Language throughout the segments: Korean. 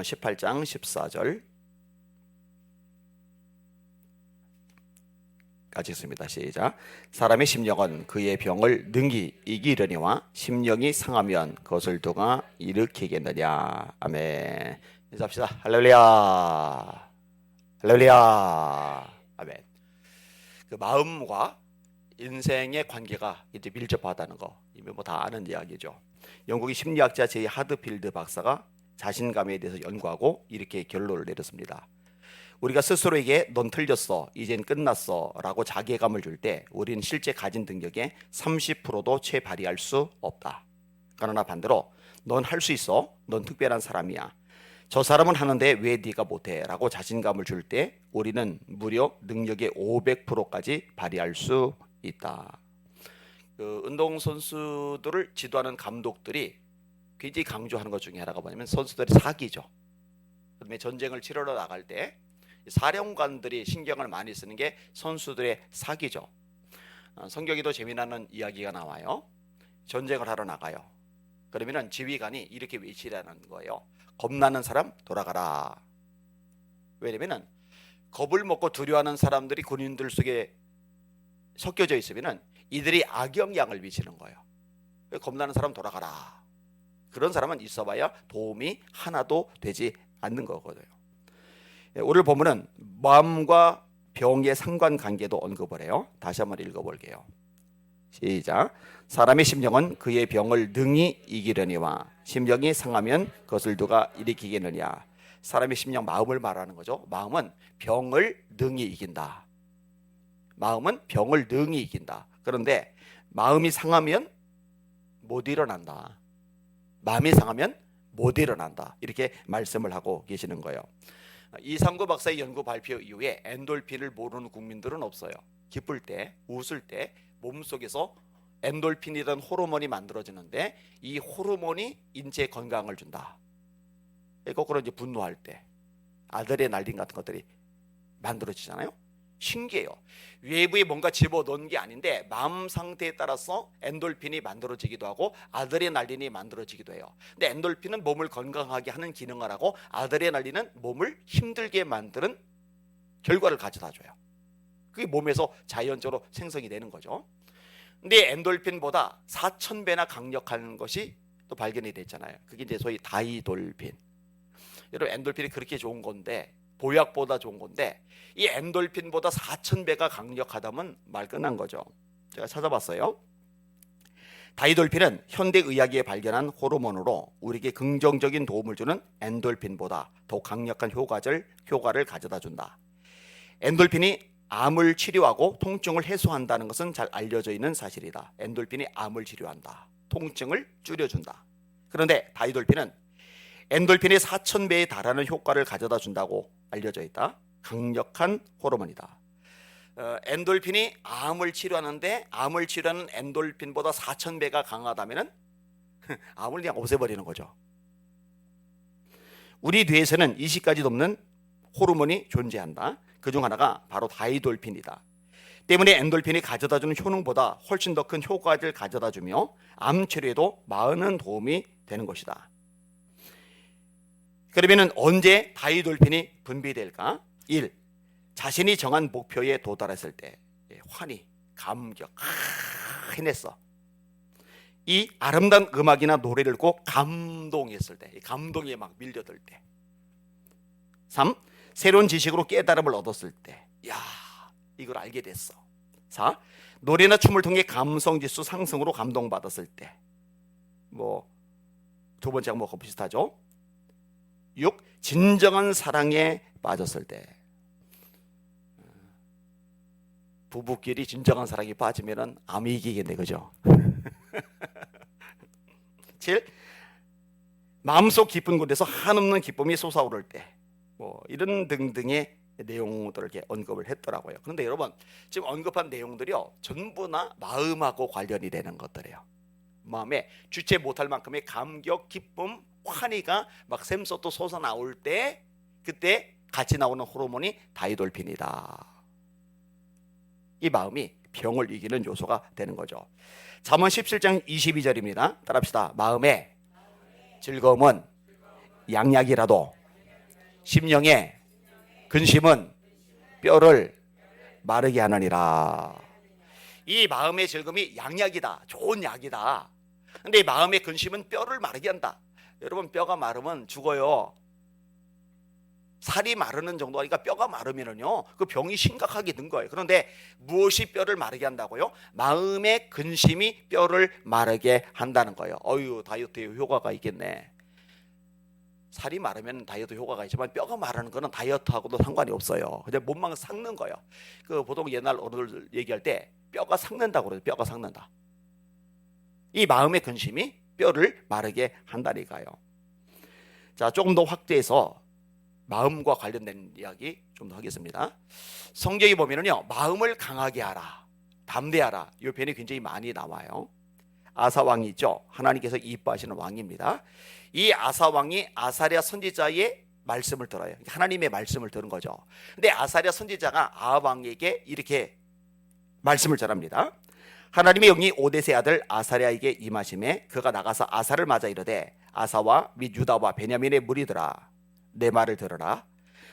18장 14절 까지 있습니다. 시작. 사람의 심령은 그의 병을 능히 이기려니와 심령이 상하면 그것을 누가 일으키겠느냐. 아멘. 인사합시다. 할렐루야. 할렐루야. 아멘. 그 마음과 인생의 관계가 이제 밀접하다는 거 이미 뭐 다 아는 이야기죠. 영국의 심리학자 제이 하드필드 박사가 자신감에 대해서 연구하고 이렇게 결론을 내렸습니다. 우리가 스스로에게 넌 틀렸어, 이젠 끝났어 라고 자괴감을 줄 때 우리는 실제 가진 능력의 30%도 채 발휘할 수 없다. 그러나 반대로 넌 할 수 있어, 넌 특별한 사람이야, 저 사람은 하는데 왜 네가 못해 라고 자신감을 줄 때 우리는 무려 능력의 500%까지 발휘할 수 있다. 그 운동선수들을 지도하는 감독들이 굉장히 강조하는 것 중에 하나가 뭐냐면 선수들이 사기죠. 그다음에 전쟁을 치러러 나갈 때 사령관들이 신경을 많이 쓰는 게 선수들의 사기죠. 성경에도 재미나는 이야기가 나와요. 전쟁을 하러 나가요. 그러면은 지휘관이 이렇게 외치라는 거예요. 겁나는 사람 돌아가라. 왜냐면은 겁을 먹고 두려워하는 사람들이 군인들 속에 섞여져 있으면은 이들이 악영향을 미치는 거예요. 겁나는 사람 돌아가라. 그런 사람은 있어봐야 도움이 하나도 되지 않는 거거든요. 오늘 보면은 마음과 병의 상관관계도 언급을 해요. 다시 한번 읽어볼게요. 시작. 사람의 심령은 그의 병을 능히 이기려니와 심령이 상하면 그것을 누가 일으키겠느냐. 사람의 심령, 마음을 말하는 거죠. 마음은 병을 능히 이긴다. 마음은 병을 능히 이긴다. 그런데 마음이 상하면 못 일어난다. 마음이 상하면 못 일어난다. 이렇게 말씀을 하고 계시는 거예요. 이상구 박사의 연구 발표 이후에 엔돌핀을 모르는 국민들은 없어요. 기쁠 때, 웃을 때 몸속에서 엔돌핀이라는 호르몬이 만들어지는데 이 호르몬이 인체 건강을 준다. 거꾸로 이제 분노할 때 아드레날린 같은 것들이 만들어지잖아요. 신기해요. 외부에 뭔가 집어넣은 게 아닌데 마음 상태에 따라서 엔돌핀이 만들어지기도 하고 아드레날린이 만들어지기도 해요. 근데 엔돌핀은 몸을 건강하게 하는 기능을 하고 아드레날린은 몸을 힘들게 만드는 결과를 가져다 줘요. 그게 몸에서 자연적으로 생성이 되는 거죠. 근데 엔돌핀보다 4000배나 강력한 것이 또 발견이 됐잖아요. 그게 이제 소위 다이돌핀. 여러분, 엔돌핀이 그렇게 좋은 건데, 보약보다 좋은 건데 이 엔돌핀보다 4000배가 강력하다면 말 끝난 거죠. 제가 찾아봤어요. 다이돌핀은 현대의학에 발견한 호르몬으로 우리에게 긍정적인 도움을 주는 엔돌핀보다 더 강력한 효과를 가져다 준다. 엔돌핀이 암을 치료하고 통증을 해소한다는 것은 잘 알려져 있는 사실이다. 엔돌핀이 암을 치료한다. 통증을 줄여준다. 그런데 다이돌핀은 엔돌핀이 4000배에 달하는 효과를 가져다 준다고 알려져 있다. 강력한 호르몬이다. 엔돌핀이 암을 치료하는데 암을 치료하는 엔돌핀보다 4000배가 강하다면 암을 그냥 없애버리는 거죠. 우리 뇌에서는 20가지 넘는 호르몬이 존재한다. 그중 하나가 바로 다이돌핀이다. 때문에 엔돌핀이 가져다주는 효능보다 훨씬 더 큰 효과를 가져다주며 암 치료에도 많은 도움이 되는 것이다. 그러면 언제 다이돌핀이 분비될까? 1. 자신이 정한 목표에 도달했을 때 환희, 감격, 해냈어. 2. 아름다운 음악이나 노래를 듣고 감동했을 때, 감동에 막 밀려들 때. 3. 새로운 지식으로 깨달음을 얻었을 때, 야, 이걸 알게 됐어. 4. 노래나 춤을 통해 감성지수 상승으로 감동받았을 때, 뭐 두 번째가 뭐가 비슷하죠? 6. 진정한 사랑에 빠졌을 때. 부부끼리 진정한 사랑에 빠지면 암이 이기겠네, 그죠? 7. 마음속 깊은 곳에서 한없는 기쁨이 솟아오를 때. 뭐 이런 등등의 내용들을 이렇게 언급을 했더라고요. 그런데 여러분, 지금 언급한 내용들이요 전부 다 마음하고 관련이 되는 것들이에요. 마음에 주체 못할 만큼의 감격, 기쁨, 환희가 막 샘솟도 솟아나올 때 그때 같이 나오는 호르몬이 다이돌핀이다. 이 마음이 병을 이기는 요소가 되는 거죠. 잠언 17장 22절입니다. 따라합시다. 마음에 즐거움은 양약이라도 심령의 근심은 뼈를 마르게 하느니라. 이 마음의 즐거움이 양약이다. 좋은 약이다. 근데 이 마음의 근심은 뼈를 마르게 한다. 여러분, 뼈가 마르면 죽어요. 살이 마르는 정도 하니까 뼈가 마르면은요, 그 병이 심각하게 든 거예요. 그런데 무엇이 뼈를 마르게 한다고요? 마음의 근심이 뼈를 마르게 한다는 거예요. 어유, 다이어트에 효과가 있겠네. 살이 마르면 다이어트 효과가 있지만 뼈가 마르는 거는 다이어트하고도 상관이 없어요. 그냥 몸만 삭는 거예요. 그 보통 옛날 어른들 얘기할 때 뼈가 삭는다고 그래요. 뼈가 삭는다. 이 마음의 근심이 뼈를 마르게 한다니까요. 자, 조금 더 확대해서 마음과 관련된 이야기 좀 더 하겠습니다. 성경에 보면은요, 마음을 강하게 하라, 담대하라, 이 표현이 굉장히 많이 나와요. 아사 왕이 있죠. 하나님께서 이뻐하시는 왕입니다. 이 아사 왕이 아사랴 선지자의 말씀을 들어요. 하나님의 말씀을 들은 거죠. 근데 아사랴 선지자가 아합 왕에게 이렇게 말씀을 전합니다. 하나님의 영이 오뎃의 아들 아사랴에게 임하심에 그가 나가서 아사를 맞아 이르되, 아사와 및 유다와 베냐민의 무리들아, 내 말을 들으라.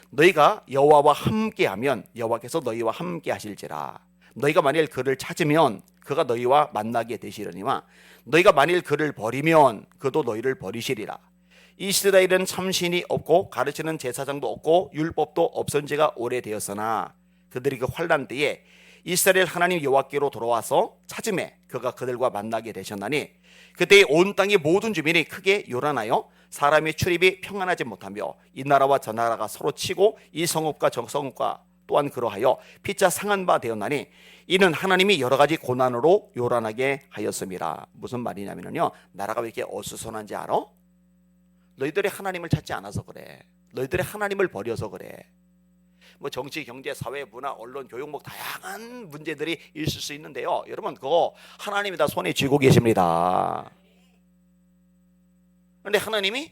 너희가 여호와와 함께하면 여호와께서 너희와 함께 하실지라. 너희가 만일 그를 찾으면 그가 너희와 만나게 되시려니와 너희가 만일 그를 버리면 그도 너희를 버리시리라. 이스라엘은 참신이 없고 가르치는 제사장도 없고 율법도 없은 지가 오래되었으나 그들이 그 환난 때에 이스라엘 하나님 여호와께로 돌아와서 찾음에 그가 그들과 만나게 되셨나니 그때 온 땅의 모든 주민이 크게 요란하여 사람의 출입이 평안하지 못하며 이 나라와 저 나라가 서로 치고 이 성읍과 저 성읍과 또한 그러하여 피차 상한 바 되었나니 이는 하나님이 여러 가지 고난으로 요란하게 하였음이라. 무슨 말이냐면요, 나라가 왜 이렇게 어수선한지 알아? 너희들이 하나님을 찾지 않아서 그래. 너희들이 하나님을 버려서 그래. 뭐 정치, 경제, 사회, 문화, 언론, 교육, 뭐 다양한 문제들이 있을 수 있는데요, 여러분, 그거 하나님이 다 손에 쥐고 계십니다. 그런데 하나님이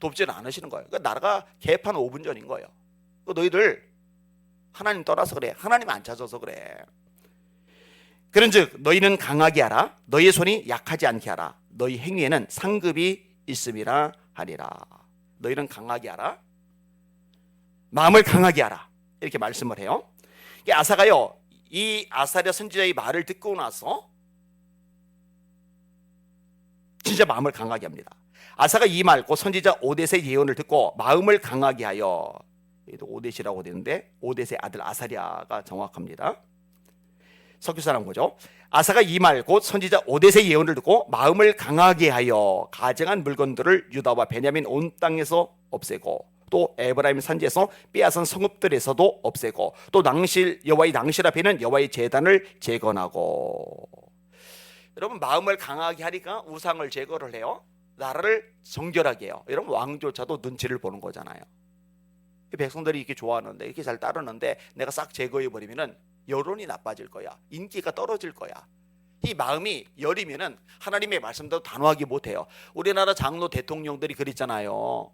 돕지는 않으시는 거예요. 그러니까 나라가 개판 5분 전인 거예요. 너희들 하나님 떠나서 그래. 하나님 안 찾아서 그래. 그런즉 너희는 강하게 하라. 너희의 손이 약하지 않게 하라. 너희 행위에는 상급이 있음이라 하리라. 너희는 강하게 하라. 마음을 강하게 하라. 이렇게 말씀을 해요. 아사가요, 이 아사랴 선지자의 말을 듣고 나서 진짜 마음을 강하게 합니다. 아사가 이 말, 곧 선지자 오뎃의 예언을 듣고 마음을 강하게 하여, 오뎃이라고 되는데 오뎃의 아들 아사랴가 정확합니다. 석유사람 보죠. 아사가 이 말, 곧 선지자 오뎃의 예언을 듣고 마음을 강하게 하여 가증한 물건들을 유다와 베냐민 온 땅에서 없애고 또 에브라임 산지에서 빼앗은 성읍들에서도 없애고 또 낭실, 여호와의 낭실 앞에는 여호와의 제단을 재건하고. 여러분, 마음을 강하게 하니까 우상을 제거를 해요. 나라를 정결하게 해요. 여러분, 왕조차도 눈치를 보는 거잖아요. 백성들이 이렇게 좋아하는데, 이렇게 잘 따르는데 내가 싹 제거해버리면 여론이 나빠질 거야. 인기가 떨어질 거야. 이 마음이 여리면은 하나님의 말씀도 단호하게 못해요. 우리나라 장로 대통령들이 그랬잖아요.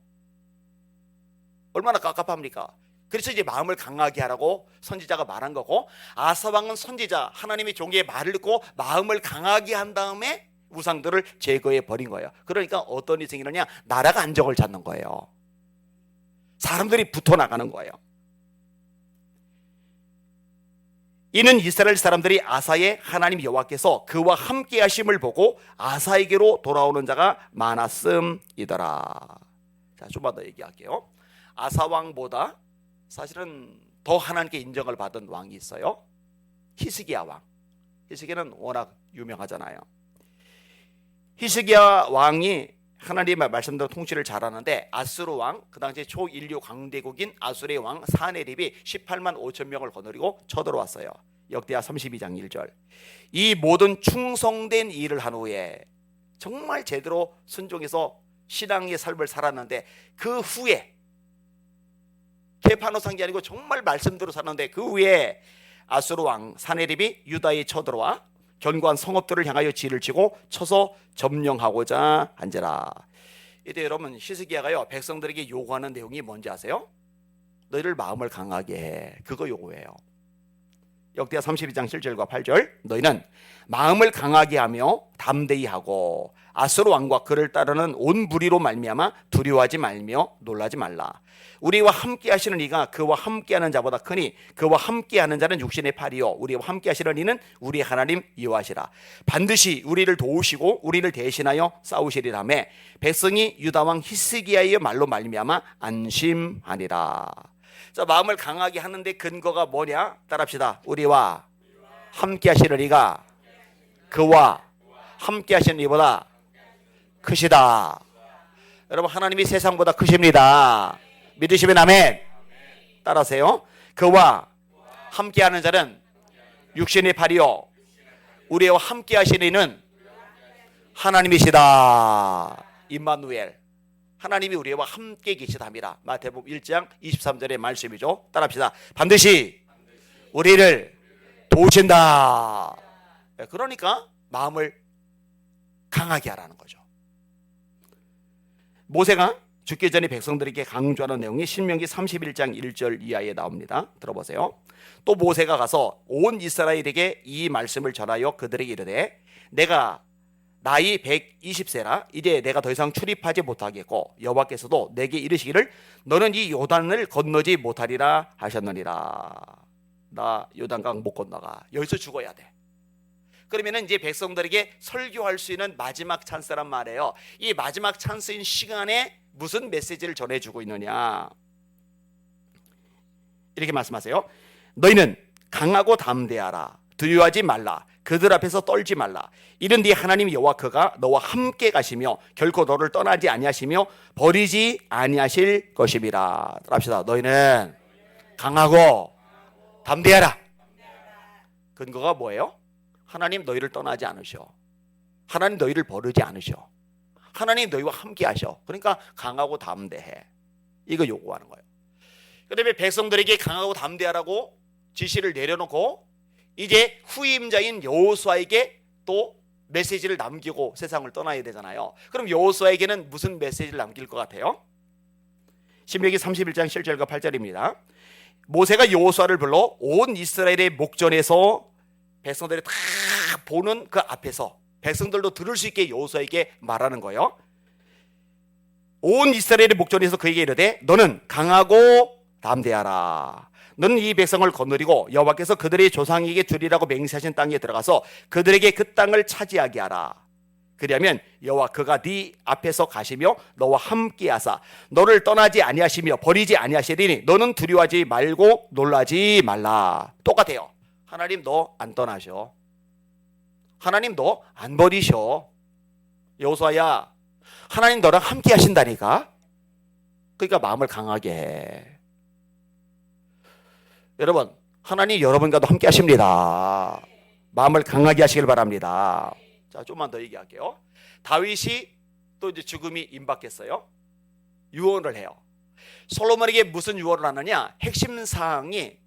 얼마나 깝깝합니까? 그래서 이제 마음을 강하게 하라고 선지자가 말한 거고, 아사왕은 선지자 하나님의 종의 말을 듣고 마음을 강하게 한 다음에 우상들을 제거해 버린 거예요. 그러니까 어떤 일이 생기느냐, 나라가 안정을 찾는 거예요. 사람들이 붙어 나가는 거예요. 이는 이스라엘 사람들이 아사의 하나님 여호와께서 그와 함께 하심을 보고 아사에게로 돌아오는 자가 많았음이더라. 자, 좀만 더 얘기할게요. 아사 왕보다 사실은 더 하나님께 인정을 받은 왕이 있어요. 히스기야 왕. 히스기야는 워낙 유명하잖아요. 히스기야 왕이 하나님의 말씀대로 통치를 잘하는데 아수르 왕, 그 당시 초인류 강대국인 아수르의 왕 사네립이 18만 5천 명을 거느리고 쳐들어왔어요. 역대하 32장 1절. 이 모든 충성된 일을 한 후에 정말 제대로 순종해서 신앙의 삶을 살았는데, 그 후에 개판으로 산 게 아니고 정말 말씀대로 살았는데, 그 후에 아수르 왕 사네립이 유다에 쳐들어와 견고한 성읍들을 향하여 지를 치고 쳐서 점령하고자 한지라. 이때 여러분, 히스기야가요 백성들에게 요구하는 내용이 뭔지 아세요? 너희들 마음을 강하게 해. 그거 요구해요. 역대하 32장 7절과 8절. 너희는 마음을 강하게 하며 담대히 하고 아수르 왕과 그를 따르는 온 무리로 말미암아 두려워하지 말며 놀라지 말라. 우리와 함께 하시는 이가 그와 함께 하는 자보다 크니 그와 함께 하는 자는 육신의 팔이요 우리와 함께 하시는 이는 우리 하나님 여호와시라. 반드시 우리를 도우시고 우리를 대신하여 싸우시리라며 백성이 유다 왕 히스기야의 말로 말미암아 안심하니라. 자, 마음을 강하게 하는데 근거가 뭐냐? 따라합시다. 우리와 함께 하시는 이가 그와 함께 하시는 이보다 크시다. 여러분, 하나님이 세상보다 크십니다. 믿으시면 아멘. 따라하세요. 그와 함께하는 자는 육신의 팔이요 우리와 함께 하시는 이는 하나님이시다. 임마누엘, 하나님이 우리와 함께 계시답니다. 마태복음 1장 23절의 말씀이죠. 따라합시다. 반드시 우리를 도우신다. 그러니까 마음을 강하게 하라는 거죠. 모세가 죽기 전에 백성들에게 강조하는 내용이 신명기 31장 1절 이하에 나옵니다. 들어보세요. 또 모세가 가서 온 이스라엘에게 이 말씀을 전하여 그들에게 이르되 내가 나이 120세라 이제 내가 더 이상 출입하지 못하겠고 여호와께서도 내게 이르시기를 너는 이 요단을 건너지 못하리라 하셨느니라. 나 요단강 못 건너가. 여기서 죽어야 돼. 그러면 이제 백성들에게 설교할 수 있는 마지막 찬스란 말이에요. 이 마지막 찬스인 시간에 무슨 메시지를 전해주고 있느냐. 이렇게 말씀하세요. 너희는 강하고 담대하라. 두려워하지 말라. 그들 앞에서 떨지 말라. 이는 네 하나님 여호와 그가 너와 함께 가시며 결코 너를 떠나지 아니하시며 버리지 아니하실 것임이라. 합시다. 너희는 강하고 담대하라. 근거가 뭐예요? 하나님 너희를 떠나지 않으셔. 하나님 너희를 버리지 않으셔. 하나님 너희와 함께 하셔. 그러니까 강하고 담대해. 이거 요구하는 거예요. 그다음에 백성들에게 강하고 담대하라고 지시를 내려놓고 이제 후임자인 여호수아에게 또 메시지를 남기고 세상을 떠나야 되잖아요. 그럼 여호수아에게는 무슨 메시지를 남길 것 같아요? 신명기 31장 7절과 8절입니다. 모세가 여호수아를 불러 온 이스라엘의 목전에서 백성들이 다 보는 그 앞에서 백성들도 들을 수 있게 여호수아에게 말하는 거예요. 온 이스라엘의 목전에서 그에게 이르되 너는 강하고 담대하라. 너는 이 백성을 거느리고 여호와께서 그들의 조상에게 주리라고 맹세하신 땅에 들어가서 그들에게 그 땅을 차지하게 하라. 그리하면 여호와 그가 네 앞에서 가시며 너와 함께하사 너를 떠나지 아니하시며 버리지 아니하시리니 너는 두려워하지 말고 놀라지 말라. 똑같아요. 하나님 너 안 떠나셔. 하나님 너 안 버리셔. 여호수아야, 하나님 너랑 함께 하신다니까. 그러니까 마음을 강하게 해. 여러분, 하나님 여러분과도 함께 하십니다. 마음을 강하게 하시길 바랍니다. 자, 좀만 더 얘기할게요. 다윗이 또 이제 죽음이 임박했어요. 유언을 해요. 솔로몬에게 무슨 유언을 하느냐? 핵심 사항이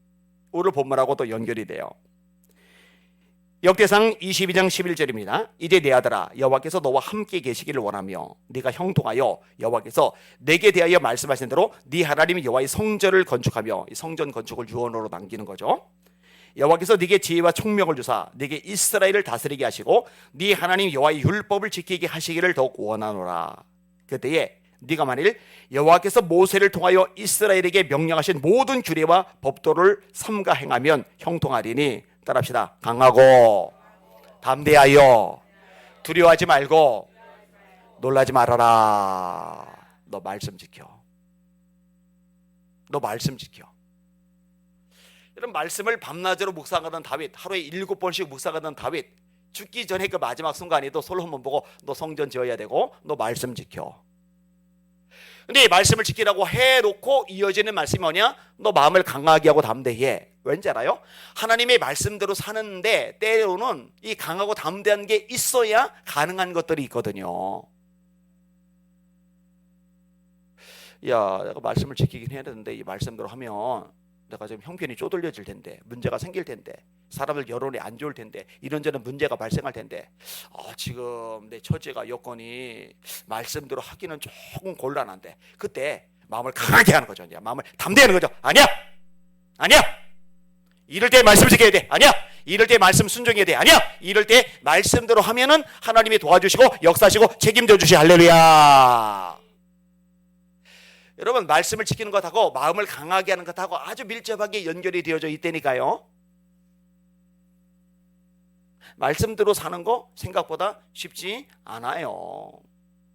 오늘 본문하고 또 연결이 돼요. 역대상 22장 11절입니다. 이제 내 아들아 여호와께서 너와 함께 계시기를 원하며 네가 형통하여 여호와께서 내게 대하여 말씀하신 대로 네 하나님 여호와의 성전을 건축하며 이 성전 건축을 유언으로 남기는 거죠. 여호와께서 네게 지혜와 총명을 주사 네게 이스라엘을 다스리게 하시고 네 하나님 여호와의 율법을 지키게 하시기를 더욱 원하노라. 그때에 네가 만일 여호와께서 모세를 통하여 이스라엘에게 명령하신 모든 규례와 법도를 삼가 행하면 형통하리니. 따라합시다. 강하고 담대하여 두려워하지 말고 놀라지 말아라. 너 말씀 지켜. 너 말씀 지켜. 이런 말씀을 밤낮으로 묵상하던 다윗, 하루에 7번씩 묵상하던 다윗, 죽기 전에 그 마지막 순간에도 솔로몬 보고 너 성전 지어야 되고 너 말씀 지켜. 근데 이 말씀을 지키라고 해놓고 이어지는 말씀이 뭐냐? 너 마음을 강하게 하고 담대해. 왠지 알아요? 하나님의 말씀대로 사는데 때로는 이 강하고 담대한 게 있어야 가능한 것들이 있거든요. 야, 내가 말씀을 지키긴 해야 되는데 이 말씀대로 하면 내가 지금 형편이 쪼들려질 텐데, 문제가 생길 텐데, 사람들 여론이 안 좋을 텐데, 이런저런 문제가 발생할 텐데, 지금 내 처지가 여건이 말씀대로 하기는 조금 곤란한데, 그때 마음을 강하게 하는 거죠. 이제 마음을 담대하는 거죠. 아니야, 이럴 때 말씀 지켜야 돼. 아니야. 이럴 때 말씀 순종해야 돼. 아니야. 이럴 때 말씀대로 하면은 하나님이 도와주시고 역사하시고 책임져 주시. 할렐루야. 여러분, 말씀을 지키는 것하고 마음을 강하게 하는 것하고 아주 밀접하게 연결이 되어져 있다니까요. 말씀대로 사는 거 생각보다 쉽지 않아요.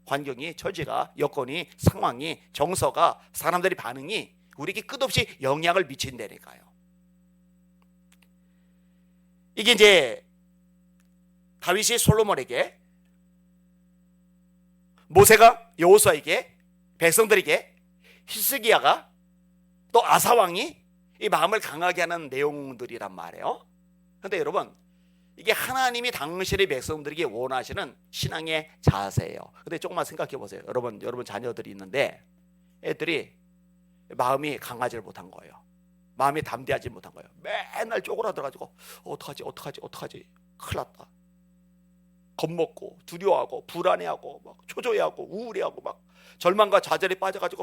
환경이, 처지가, 여건이, 상황이, 정서가, 사람들의 반응이 우리에게 끝없이 영향을 미친다니까요. 이게 이제 다윗이 솔로몬에게, 모세가 여호수아에게, 백성들에게, 히스기야가, 또 아사왕이 이 마음을 강하게 하는 내용들이란 말이에요. 그런데 여러분, 이게 하나님이 당신의 백성들에게 원하시는 신앙의 자세예요. 근데 조금만 생각해 보세요. 여러분 자녀들이 있는데 애들이 마음이 강하지 못한 거예요. 마음이 담대하지 못한 거예요. 맨날 쪼그라들어가지고 어떡하지 큰일 났다. 겁먹고 두려워하고 불안해하고 막 초조해하고 우울해하고 막 절망과 좌절에 빠져가지고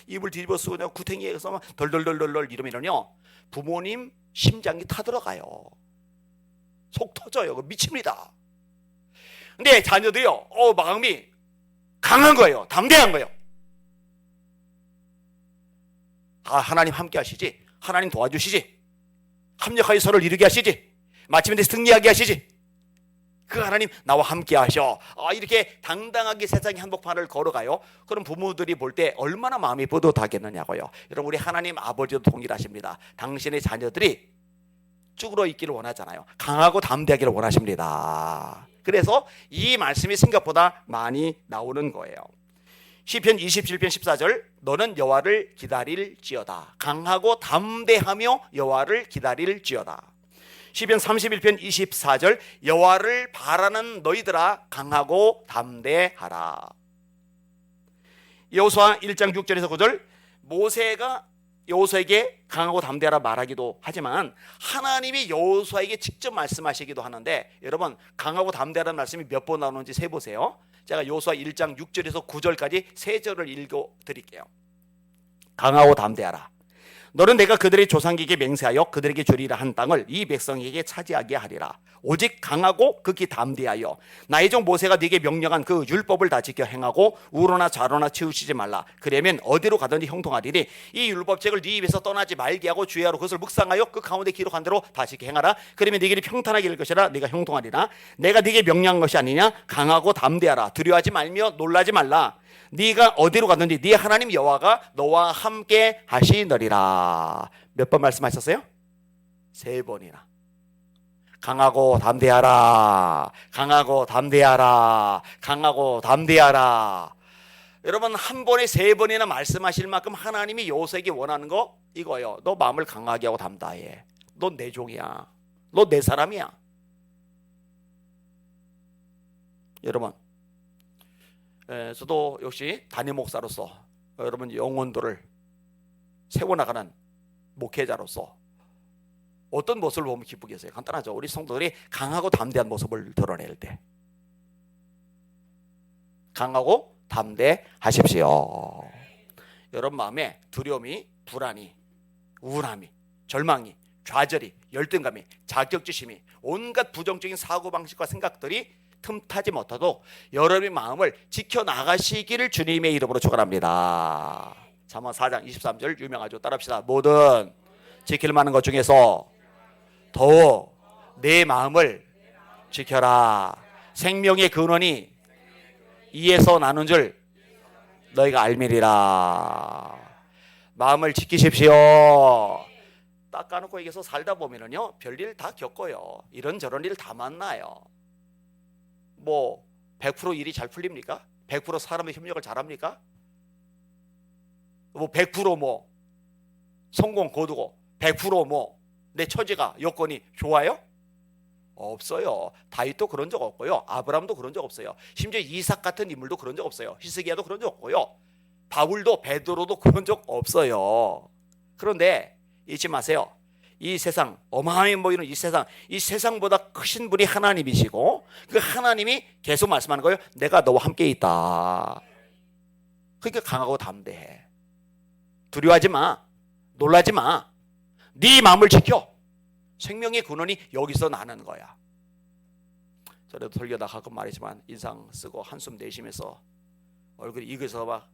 입을 뒤집어 쓰고 그냥 구탱이에서 막 덜덜덜덜 이러면요 부모님 심장이 타들어가요. 속 터져요. 미칩니다. 근데 자녀들이요 마음이 강한 거예요. 담대한 거예요. 하나님 함께 하시지. 하나님 도와주시지. 합력하여 서로를 이루게 하시지. 마침내 승리하게 하시지. 그 하나님 나와 함께 하셔. 이렇게 당당하게 세상의 한복판을 걸어가요. 그럼 부모들이 볼 때 얼마나 마음이 뿌듯하겠느냐고요. 여러분, 우리 하나님 아버지도 동일하십니다. 당신의 자녀들이 쭈그러 있기를 원하잖아요. 강하고 담대하기를 원하십니다. 그래서 이 말씀이 생각보다 많이 나오는 거예요. 시편 27편 14절, 너는 여호와를 기다릴지어다. 강하고 담대하며 여호와를 기다릴지어다. 시편 31편 24절, 여호와를 바라는 너희들아 강하고 담대하라. 여호수아 1장 6절에서 9절, 모세가 여호수아에게 강하고 담대하라 말하기도 하지만 하나님이 여호수아에게 직접 말씀하시기도 하는데, 여러분 강하고 담대하라는 말씀이 몇 번 나오는지 세보세요. 제가 여호수아 1장 6절에서 9절까지 세 절을 읽어드릴게요. 강하고 담대하라. 너는 내가 그들의 조상에게 맹세하여 그들에게 주리라 한 땅을 이 백성에게 차지하게 하리라. 오직 강하고 극히 담대하여 나의 종 모세가 네게 명령한 그 율법을 다 지켜 행하고 우로나 좌로나 치우치지 말라. 그러면 어디로 가든지 형통하리니 이 율법책을 네 입에서 떠나지 말게 하고 주의하러 그것을 묵상하여 그 가운데 기록한 대로 다 지켜 행하라. 그러면 네 길이 평탄하게 될 것이라. 네가 형통하리라. 내가 네게 명령한 것이 아니냐. 강하고 담대하라. 두려워하지 말며 놀라지 말라. 네가 어디로 가든지 네 하나님 여호와가 너와 함께 하시느니라. 몇 번 말씀하셨어요? 3번이나. 강하고 담대하라. 강하고 담대하라. 강하고 담대하라. 여러분, 한 번에 3번이나 말씀하실 만큼 하나님이 여호수아에게 원하는 거 이거예요. 너 마음을 강하게 하고 담대해. 너 내 종이야. 너 내 사람이야. 여러분, 저도 역시 담임 목사로서 여러분 영혼들을 세워나가는 목회자로서 어떤 모습을 보면 기쁘겠어요? 간단하죠. 우리 성도들이 강하고 담대한 모습을 드러낼 때, 강하고 담대하십시오. 여러분 마음에 두려움이, 불안이, 우울함이, 절망이, 좌절이, 열등감이, 자격지심이, 온갖 부정적인 사고방식과 생각들이 틈타지 못하도 여러분의 마음을 지켜나가시기를 주님의 이름으로 축원합니다. 잠언 4장 23절 유명하죠. 따라합시다. 모든 지킬 만한 것 중에서 더욱 내 마음을 지켜라. 생명의 근원이 이에서 나는 줄 너희가 알미리라. 마음을 지키십시오. 딱 까놓고 얘기해서 살다 보면은요 별일 다 겪어요. 이런저런 일 다 만나요. 뭐 100% 일이 잘 풀립니까? 100% 사람의 협력을 잘합니까? 뭐 100% 뭐 성공 거두고 100% 뭐 내 처지가 여건이 좋아요? 없어요. 다윗도 그런 적 없고요. 아브라함도 그런 적 없어요. 심지어 이삭 같은 인물도 그런 적 없어요. 히스기야도 그런 적 없고요. 바울도 베드로도 그런 적 없어요. 그런데 잊지 마세요. 이 세상 어마어마해 보이는 이 세상보다 크신 분이 하나님이시고 그 하나님이 계속 말씀하는 거예요. 내가 너와 함께 있다. 그러니까 강하고 담대해. 두려워하지 마. 놀라지 마. 네 마음을 지켜. 생명의 근원이 여기서 나는 거야. 저래도 설교다 가끔 말이지만 인상 쓰고 한숨 내쉬면서 얼굴이 익어서 막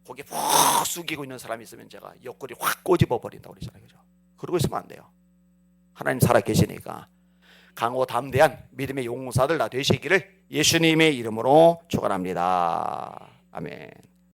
고개 푹 숙이고 있는 사람이 있으면 제가 옆구리 확 꼬집어 버린다고 그러잖아요. 그죠? 그러고 있으면 안 돼요. 하나님 살아 계시니까 강호 담대한 믿음의 용사들 다 되시기를 예수님의 이름으로 축원합니다. 아멘.